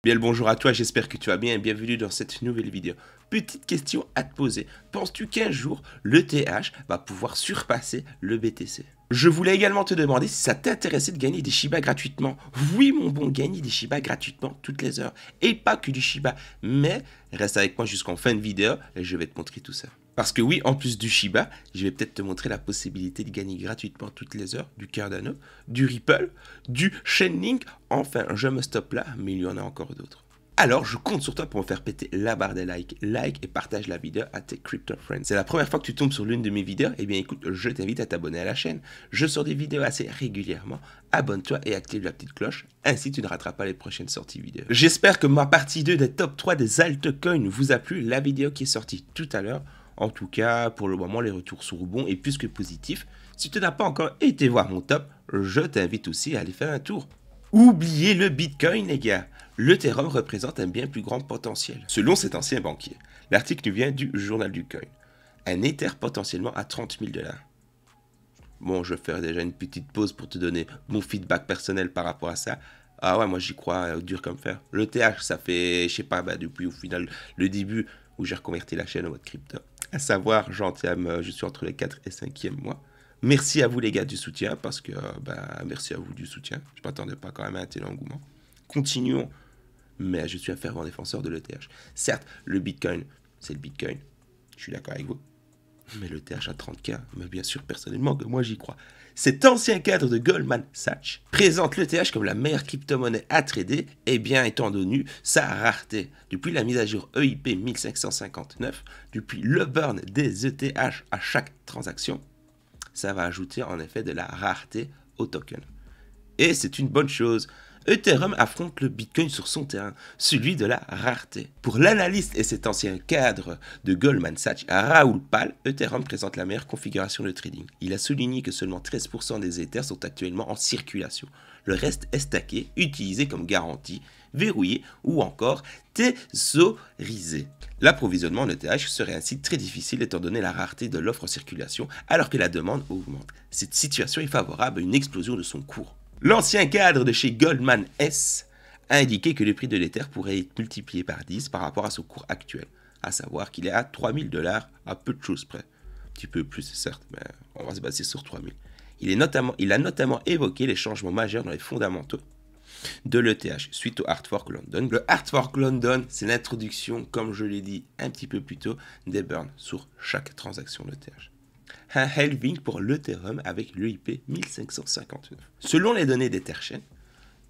Bien le bonjour à toi, j'espère que tu vas bien et bienvenue dans cette nouvelle vidéo. Petite question à te poser, penses-tu qu'un jour le TH va pouvoir surpasser le BTC? Je voulais également te demander si ça t'intéressait de gagner des Shiba gratuitement. Oui mon bon, gagner des Shiba gratuitement toutes les heures. Et pas que du Shiba, mais reste avec moi jusqu'en fin de vidéo et je vais te montrer tout ça. Parce que oui, en plus du Shiba, je vais peut-être te montrer la possibilité de gagner gratuitement toutes les heures du Cardano, du Ripple, du Chainlink. Enfin, je me stoppe là, mais il y en a encore d'autres. Alors, je compte sur toi pour me faire péter la barre des likes. Like et partage la vidéo à tes crypto friends. C'est la première fois que tu tombes sur l'une de mes vidéos, eh bien écoute, je t'invite à t'abonner à la chaîne. Je sors des vidéos assez régulièrement. Abonne-toi et active la petite cloche, ainsi tu ne rateras pas les prochaines sorties vidéo. J'espère que ma partie 2 des top 3 des altcoins vous a plu, la vidéo qui est sortie tout à l'heure. En tout cas, pour le moment, les retours sont bons et plus que positifs. Si tu n'as pas encore été voir mon top, je t'invite aussi à aller faire un tour. Oubliez le Bitcoin, les gars. L'Ethereum représente un bien plus grand potentiel. Selon cet ancien banquier, l'article vient du journal du coin. Un Ether potentiellement à 30 000 $. Bon, je vais faire déjà une petite pause pour te donner mon feedback personnel par rapport à ça. Ah ouais, moi j'y crois dur comme fer. Le TH, ça fait, je sais pas, depuis au final le début où j'ai reconverti la chaîne en mode crypto. À savoir, je suis entre les 4 et 5e mois. Merci à vous les gars du soutien, parce que, merci à vous du soutien. Je ne m'attendais pas quand même à un tel engouement. Continuons, mais je suis un fervent défenseur de l'ETH. Certes, le Bitcoin, c'est le Bitcoin, je suis d'accord avec vous. Mais l'ETH à 30K, mais bien sûr, personnellement, que moi j'y crois. Cet ancien cadre de Goldman Sachs présente l'ETH comme la meilleure crypto-monnaie à trader, et bien étant donné sa rareté. Depuis la mise à jour EIP 1559, depuis le burn des ETH à chaque transaction, ça va ajouter en effet de la rareté au token. Et c'est une bonne chose. Ethereum affronte le Bitcoin sur son terrain, celui de la rareté. Pour l'analyste et cet ancien cadre de Goldman Sachs, Raoul Pal, Ethereum présente la meilleure configuration de trading. Il a souligné que seulement 13% des Ethers sont actuellement en circulation. Le reste est stacké, utilisé comme garantie, verrouillé ou encore thésaurisé. L'approvisionnement en ETH serait ainsi très difficile étant donné la rareté de l'offre en circulation alors que la demande augmente. Cette situation est favorable à une explosion de son cours. L'ancien cadre de chez Goldman S a indiqué que le prix de l'Ether pourrait être multiplié par 10 par rapport à son cours actuel, à savoir qu'il est à 3 000 $ à peu de choses près. Un petit peu plus certes, mais on va se baser sur 3 000. Il a notamment évoqué les changements majeurs dans les fondamentaux de l'ETH suite au Hard Fork London. Le Hard Fork London, c'est l'introduction, comme je l'ai dit un petit peu plus tôt, des burns sur chaque transaction d'ETH. Un halving pour l'Ethereum avec l'EIP 1559. Selon les données d'Etherchain,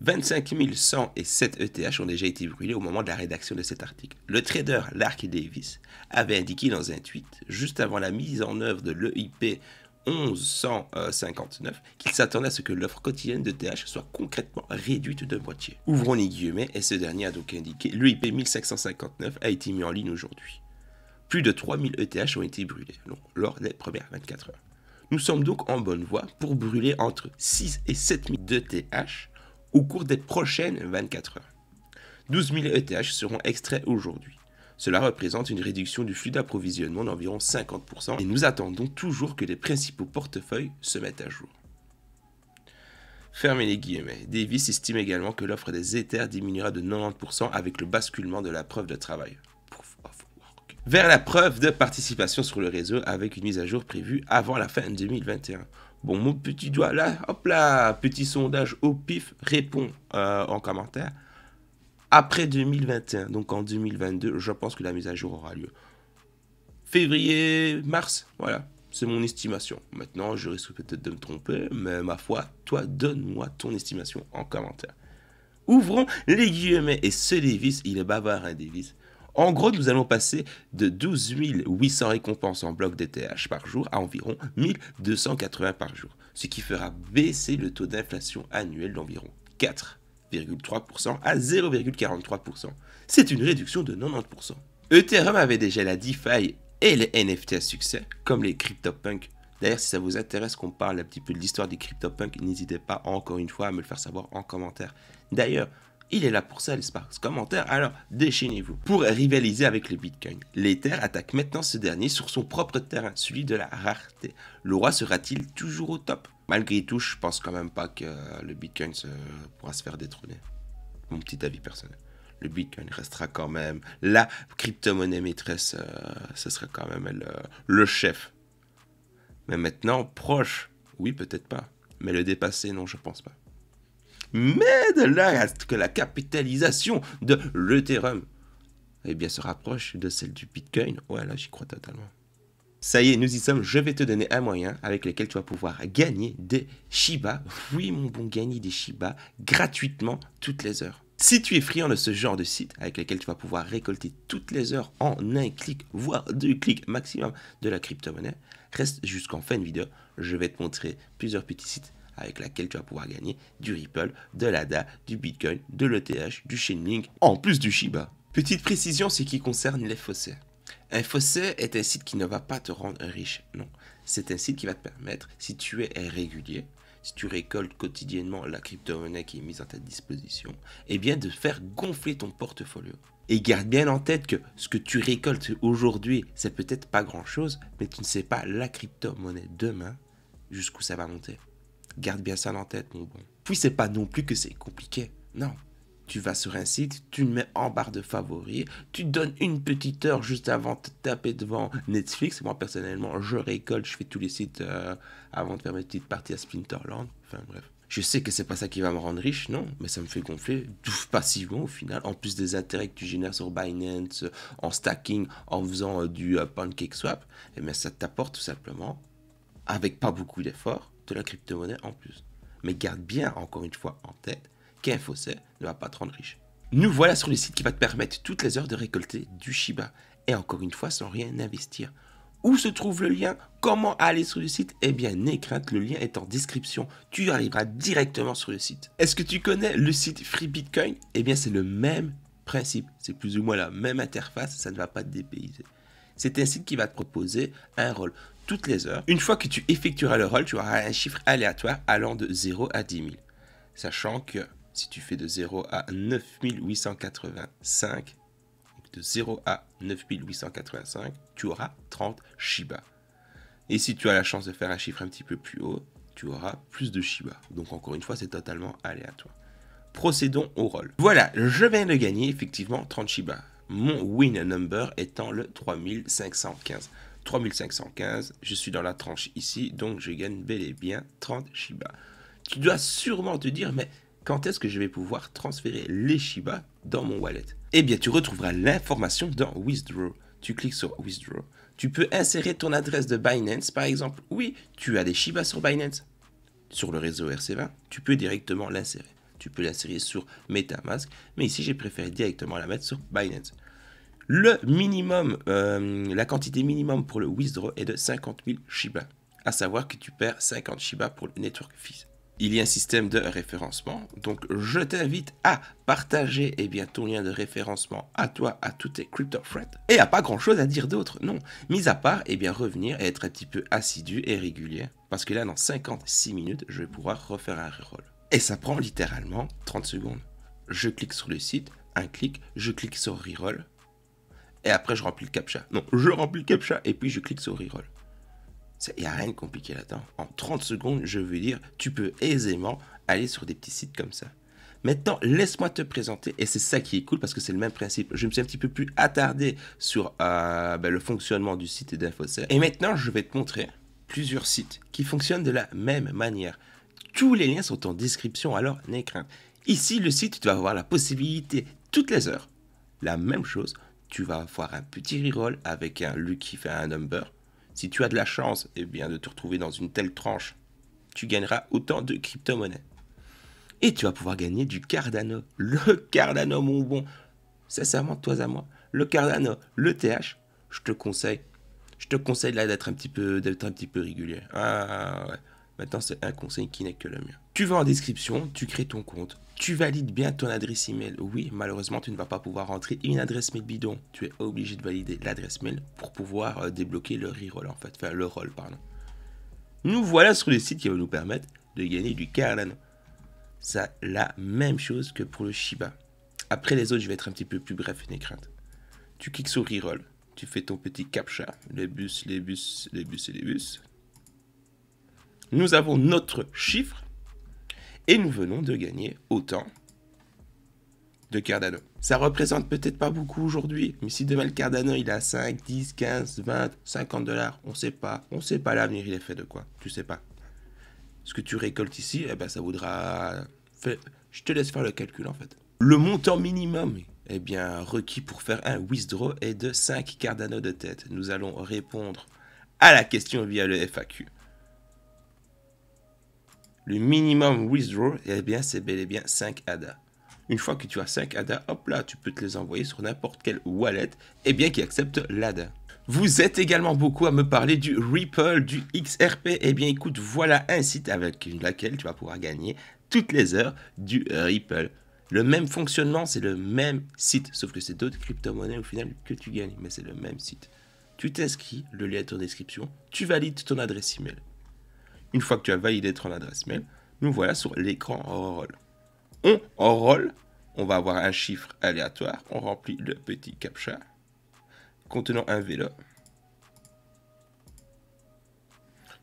25 107 ETH ont déjà été brûlés au moment de la rédaction de cet article. Le trader Lark Davis avait indiqué dans un tweet, juste avant la mise en œuvre de l'EIP 1159, qu'il s'attendait à ce que l'offre quotidienne de TH soit concrètement réduite de moitié. Ouvrons les guillemets, et ce dernier a donc indiqué l'EIP 1559 a été mis en ligne aujourd'hui. Plus de 3000 ETH ont été brûlés lors des premières 24 heures. Nous sommes donc en bonne voie pour brûler entre 6 et 7000 d'ETH au cours des prochaines 24 heures. 12 000 ETH seront extraits aujourd'hui. Cela représente une réduction du flux d'approvisionnement d'environ 50% et nous attendons toujours que les principaux portefeuilles se mettent à jour. Fermez les guillemets. Davis estime également que l'offre des Ethers diminuera de 90% avec le basculement de la preuve de travail vers la preuve de participation sur le réseau avec une mise à jour prévue avant la fin 2021. Bon, mon petit doigt là, hop là, petit sondage au pif, répond en commentaire. Après 2021, donc en 2022, je pense que la mise à jour aura lieu. Février, mars, voilà, c'est mon estimation. Maintenant, je risque peut-être de me tromper, mais ma foi, toi, donne-moi ton estimation en commentaire. Ouvrons les guillemets, et ce Davis, il est bavard, hein, Davis. En gros, nous allons passer de 12 800 récompenses en bloc d'ETH par jour à environ 1280 par jour, ce qui fera baisser le taux d'inflation annuel d'environ 4,3% à 0,43%. C'est une réduction de 90%. Ethereum avait déjà la DeFi et les NFT à succès, comme les CryptoPunks. D'ailleurs, si ça vous intéresse qu'on parle un petit peu de l'histoire des CryptoPunks, n'hésitez pas encore une fois à me le faire savoir en commentaire. D'ailleurs, il est là pour ça, l'espace commentaire, alors déchaînez-vous. Pour rivaliser avec le Bitcoin, l'Ether attaque maintenant ce dernier sur son propre terrain, celui de la rareté. Le roi sera-t-il toujours au top? Malgré tout, je pense quand même pas que le Bitcoin pourra se faire détrôner. Mon petit avis personnel. Le Bitcoin restera quand même la crypto-monnaie maîtresse, ce sera quand même le chef. Mais maintenant, proche, oui, peut-être pas. Mais le dépasser, non, je pense pas. Mais de là reste que la capitalisation de l'Ethereum, eh bien, se rapproche de celle du Bitcoin. Ouais, là, j'y crois totalement. Ça y est, nous y sommes. Je vais te donner un moyen avec lequel tu vas pouvoir gagner des Shiba. Oui, mon bon, gagner des Shiba gratuitement toutes les heures. Si tu es friand de ce genre de site avec lequel tu vas pouvoir récolter toutes les heures en un clic, voire 2 clics maximum de la crypto-monnaie, reste jusqu'en fin de vidéo. Je vais te montrer plusieurs petits sites avec lesquels tu vas pouvoir gagner du Ripple, de l'ADA, du Bitcoin, de l'ETH, du Chainlink, en plus du Shiba. Petite précision, ce qui concerne les fossés. Un fossé est un site qui ne va pas te rendre riche, non. C'est un site qui va te permettre, si tu es régulier, si tu récoltes quotidiennement la crypto-monnaie qui est mise à ta disposition, eh bien de faire gonfler ton portfolio. Et garde bien en tête que ce que tu récoltes aujourd'hui, c'est peut-être pas grand-chose, mais tu ne sais pas la crypto-monnaie demain, jusqu'où ça va monter. Garde bien ça en tête, mon bon. Puis c'est pas non plus que c'est compliqué, non. Tu vas sur un site, tu le mets en barre de favoris, tu donnes une petite heure juste avant de te taper devant Netflix. Moi, personnellement, je récolte, je fais tous les sites avant de faire mes petites parties à Splinterland. Enfin, bref. Je sais que c'est pas ça qui va me rendre riche, non, mais ça me fait gonfler passivement au final. En plus des intérêts que tu génères sur Binance, en stacking, en faisant du pancake swap, et bien ça t'apporte tout simplement, avec pas beaucoup d'efforts, de la crypto-monnaie en plus. Mais garde bien, encore une fois, en tête, qu'un fossé ne va pas te rendre riche. Nous voilà sur le site qui va te permettre toutes les heures de récolter du Shiba. Et encore une fois, sans rien investir. Où se trouve le lien? Comment aller sur le site? Eh bien, n'aie crainte, le lien est en description. Tu arriveras directement sur le site. Est-ce que tu connais le site Free Bitcoin? Eh bien, c'est le même principe. C'est plus ou moins la même interface, ça ne va pas te dépayser. C'est un site qui va te proposer un rôle toutes les heures. Une fois que tu effectueras le rôle, tu auras un chiffre aléatoire allant de 0 à 10 000. Sachant que si tu fais de 0 à 9885, de 0 à 9885, tu auras 30 Shiba. Et si tu as la chance de faire un chiffre un petit peu plus haut, tu auras plus de Shiba. Donc encore une fois, c'est totalement aléatoire. Procédons au rôle. Voilà, je viens de gagner effectivement 30 Shiba. Mon win number étant le 3515. 3515, je suis dans la tranche ici, donc je gagne bel et bien 30 Shiba. Tu dois sûrement te dire, mais quand est-ce que je vais pouvoir transférer les Shiba dans mon wallet? Eh bien, tu retrouveras l'information dans Withdraw. Tu cliques sur Withdraw. Tu peux insérer ton adresse de Binance, par exemple. Oui, tu as des Shiba sur Binance, sur le réseau RC20. Tu peux directement l'insérer. Tu peux l'insérer sur MetaMask, mais ici, j'ai préféré directement la mettre sur Binance. Le minimum, la quantité minimum pour le Withdraw est de 50 000 Shiba. À savoir que tu perds 50 Shiba pour le network fees. Il y a un système de référencement, donc je t'invite à partager ton lien de référencement à toi, à tous tes crypto friends. Et il n'y a pas grand chose à dire d'autre, non. Mis à part, revenir et être un petit peu assidu et régulier, parce que là, dans 56 minutes, je vais pouvoir refaire un reroll. Et ça prend littéralement 30 secondes. Je clique sur le site, un clic, je clique sur reroll, et après je remplis le captcha. Non, je remplis le captcha et puis je clique sur reroll. Il n'y a rien de compliqué là-dedans. En 30 secondes, je veux dire, tu peux aisément aller sur des petits sites comme ça. Maintenant, laisse-moi te présenter, et c'est ça qui est cool parce que c'est le même principe. Je me suis un petit peu plus attardé sur le fonctionnement du site d'Infocer. Et maintenant, je vais te montrer plusieurs sites qui fonctionnent de la même manière. Tous les liens sont en description, alors n'aie crainte. Ici, le site, tu vas avoir la possibilité, toutes les heures, la même chose. Tu vas avoir un petit reroll avec un Lucky fait un number. Si tu as de la chance de te retrouver dans une telle tranche, tu gagneras autant de crypto-monnaies. Et tu vas pouvoir gagner du Cardano. Le Cardano, mon bon. Sincèrement, toi à moi. Le Cardano, le TH, je te conseille là d'être un petit peu régulier. Ah ouais. Maintenant, c'est un conseil qui n'est que le mien. Tu vas en description, tu crées ton compte. Tu valides bien ton adresse email. Oui, malheureusement, tu ne vas pas pouvoir rentrer une adresse mail bidon. Tu es obligé de valider l'adresse mail pour pouvoir débloquer le reroll, en fait. Enfin, le roll, pardon. Nous voilà sur le site qui va nous permettre de gagner du Cardano. Ça, la même chose que pour le Shiba. Après les autres, je vais être un petit peu plus bref, n'aie crainte. Tu cliques sur reroll. Tu fais ton petit captcha. Les bus. Nous avons notre chiffre. Et nous venons de gagner autant de Cardano. Ça représente peut-être pas beaucoup aujourd'hui, mais si demain le Cardano il est à 5, 10, 15, 20, 50 $, on sait pas. On sait pas l'avenir il est fait de quoi, tu sais pas. Ce que tu récoltes ici, eh ben ça voudra... Je te laisse faire le calcul en fait. Le montant minimum eh bien, requis pour faire un withdraw est de 5 Cardano de tête. Nous allons répondre à la question via le FAQ. Le minimum withdraw, eh bien, c'est bel et bien 5 ADA. Une fois que tu as 5 ADA, hop là, tu peux te les envoyer sur n'importe quel wallet, eh bien, qui accepte l'ADA. Vous êtes également beaucoup à me parler du Ripple, du XRP. Eh bien, écoute, voilà un site avec lequel tu vas pouvoir gagner toutes les heures du Ripple. Le même fonctionnement, c'est le même site, sauf que c'est d'autres crypto-monnaies au final que tu gagnes, mais c'est le même site. Tu t'inscris, le lien est en description, tu valides ton adresse email. Une fois que tu as validé ton adresse mail, nous voilà sur l'écran roll. On roll, on va avoir un chiffre aléatoire, on remplit le petit captcha contenant un vélo.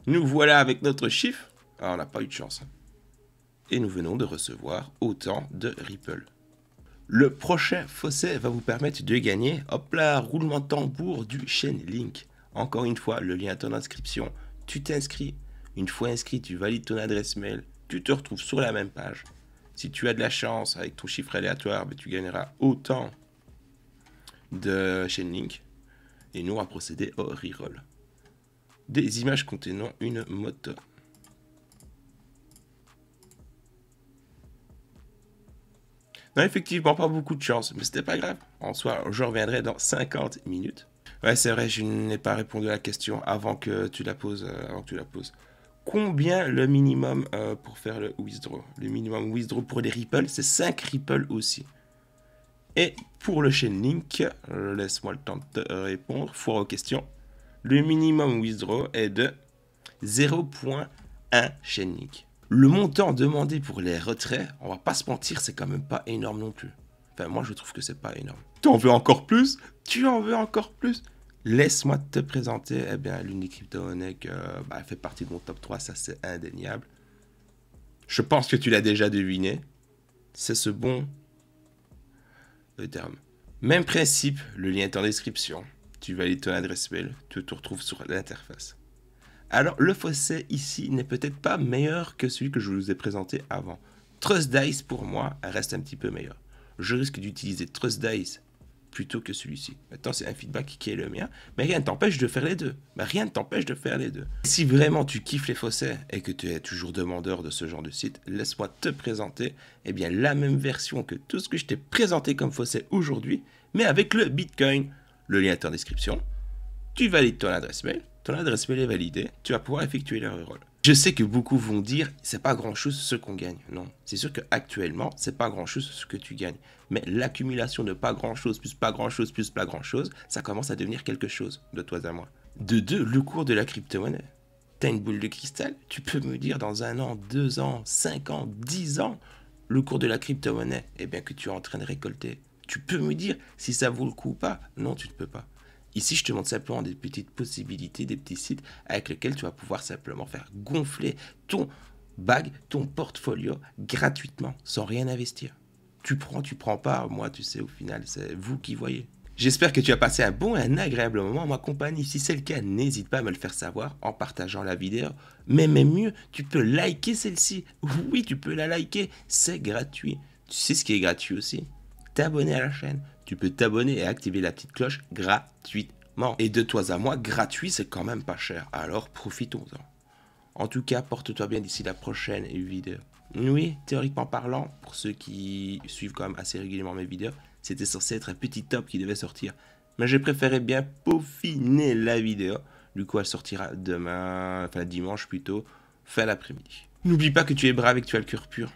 Nous voilà avec notre chiffre. Alors, on n'a pas eu de chance. Et nous venons de recevoir autant de Ripple. Le prochain fossé va vous permettre de gagner, hop là, roulement de tambour du Chainlink. Encore une fois, le lien est en inscription. Tu t'inscris. Une fois inscrit, tu valides ton adresse mail. Tu te retrouves sur la même page. Si tu as de la chance avec ton chiffre aléatoire, tu gagneras autant de Chainlink. Et nous, on va procéder au reroll. Des images contenant une moto. Non, effectivement, pas beaucoup de chance, mais c'était pas grave. En soi, je reviendrai dans 50 minutes. Ouais, c'est vrai, je n'ai pas répondu à la question avant que tu la poses. Combien le minimum pour faire le withdraw? Le minimum withdraw pour les Ripple, c'est 5 Ripple aussi. Et pour le Chainlink, laisse-moi le temps de répondre, foire aux questions. Le minimum withdraw est de 0.1 Chainlink. Le montant demandé pour les retraits, on va pas se mentir, c'est quand même pas énorme non plus. Enfin, moi, je trouve que c'est pas énorme. Tu en veux encore plus? Tu en veux encore plus? Laisse-moi te présenter, eh bien, l'une des crypto-monnaies qui fait partie de mon top 3, ça c'est indéniable. Je pense que tu l'as déjà deviné. C'est ce bon terme. Même principe, le lien est en description. Tu valides ton adresse mail, tu te retrouves sur l'interface. Alors, le fossé ici n'est peut-être pas meilleur que celui que je vous ai présenté avant. TrustDAIS, pour moi, reste un petit peu meilleur. Je risque d'utiliser TrustDAIS plutôt que celui-ci. Maintenant, c'est un feedback qui est le mien, mais rien ne t'empêche de faire les deux. Si vraiment tu kiffes les fossés et que tu es toujours demandeur de ce genre de site, laisse-moi te présenter eh bien, la même version que tout ce que je t'ai présenté comme fossé aujourd'hui, mais avec le Bitcoin. Le lien est en description. Tu valides ton adresse mail est validée, tu vas pouvoir effectuer le reroll. Je sais que beaucoup vont dire, c'est pas grand chose ce qu'on gagne. Non, c'est sûr qu'actuellement, c'est pas grand chose ce que tu gagnes. Mais l'accumulation de pas grand chose, plus pas grand chose, plus pas grand chose, ça commence à devenir quelque chose, de toi à moi. De deux, le cours de la crypto-monnaie. T'as une boule de cristal, tu peux me dire dans 1 an, 2 ans, 5 ans, 10 ans, le cours de la crypto-monnaie, eh bien que tu es en train de récolter. Tu peux me dire si ça vaut le coup ou pas? Non, tu ne peux pas. Ici, je te montre simplement des petites possibilités, des petits sites avec lesquels tu vas pouvoir simplement faire gonfler ton bag, ton portfolio gratuitement, sans rien investir. Tu prends pas, moi, tu sais, au final, c'est vous qui voyez. J'espère que tu as passé un bon et un agréable moment en ma compagnie. Si c'est le cas, n'hésite pas à me le faire savoir en partageant la vidéo. Mais même mieux, tu peux liker celle-ci. Oui, tu peux la liker, c'est gratuit. Tu sais ce qui est gratuit aussi? T'abonner à la chaîne. Tu peux t'abonner et activer la petite cloche gratuitement. Et de toi à moi, gratuit, c'est quand même pas cher. Alors profitons-en. En tout cas, porte-toi bien d'ici la prochaine vidéo. Oui, théoriquement parlant, pour ceux qui suivent quand même assez régulièrement mes vidéos, c'était censé être un petit top qui devait sortir. Mais j'ai préféré bien peaufiner la vidéo. Du coup, elle sortira demain, enfin dimanche plutôt, fin d'après-midi. N'oublie pas que tu es brave et que tu as le cœur pur.